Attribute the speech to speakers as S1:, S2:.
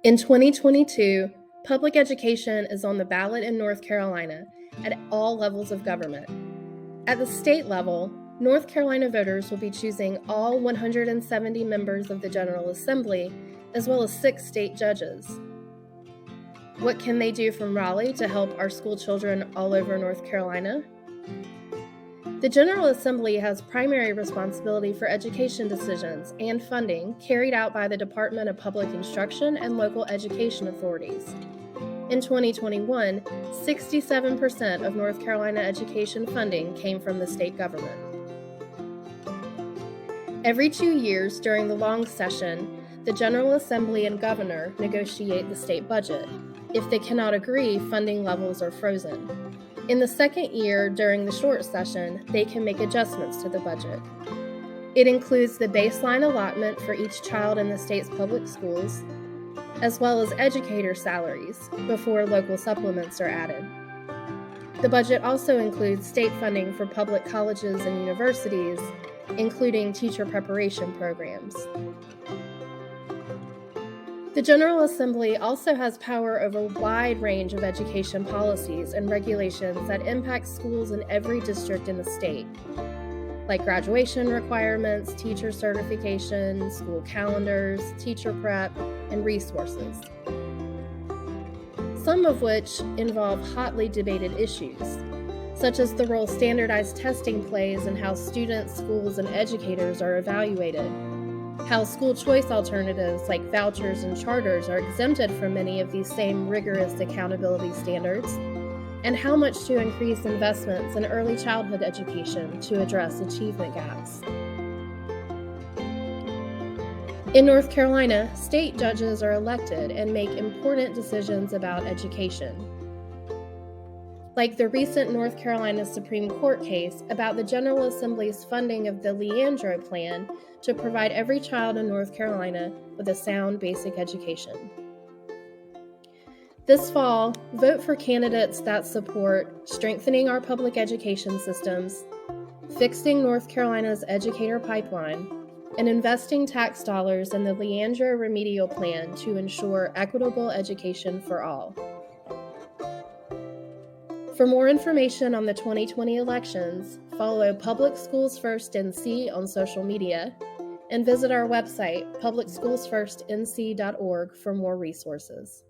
S1: In 2022, public education is on the ballot in North Carolina at all levels of government. At the state level, North Carolina voters will be choosing all 170 members of the General Assembly, as well as 6 state judges. What can they do from Raleigh to help our school children all over North Carolina? The General Assembly has primary responsibility for education decisions and funding carried out by the Department of Public Instruction and local education authorities. In 2021, 67% of North Carolina education funding came from the state government. Every 2 years during the long session, the General Assembly and governor negotiate the state budget. If they cannot agree, funding levels are frozen. In the second year, during the short session, they can make adjustments to the budget. It includes the baseline allotment for each child in the state's public schools, as well as educator salaries before local supplements are added. The budget also includes state funding for public colleges and universities, including teacher preparation programs. The General Assembly also has power over a wide range of education policies and regulations that impact schools in every district in the state, like graduation requirements, teacher certification, school calendars, teacher prep, and resources, some of which involve hotly debated issues, such as the role standardized testing plays in how students, schools, and educators are evaluated, how school choice alternatives like vouchers and charters are exempted from many of these same rigorous accountability standards, and how much to increase investments in early childhood education to address achievement gaps. In North Carolina, state judges are elected and make important decisions about education, like the recent North Carolina Supreme Court case about the General Assembly's funding of the Leandro Plan to provide every child in North Carolina with a sound basic education. This fall, vote for candidates that support strengthening our public education systems, fixing North Carolina's educator pipeline, and investing tax dollars in the Leandro Remedial Plan to ensure equitable education for all. For more information on the 2020 elections, follow Public Schools First NC on social media and visit our website, publicschoolsfirstnc.org, for more resources.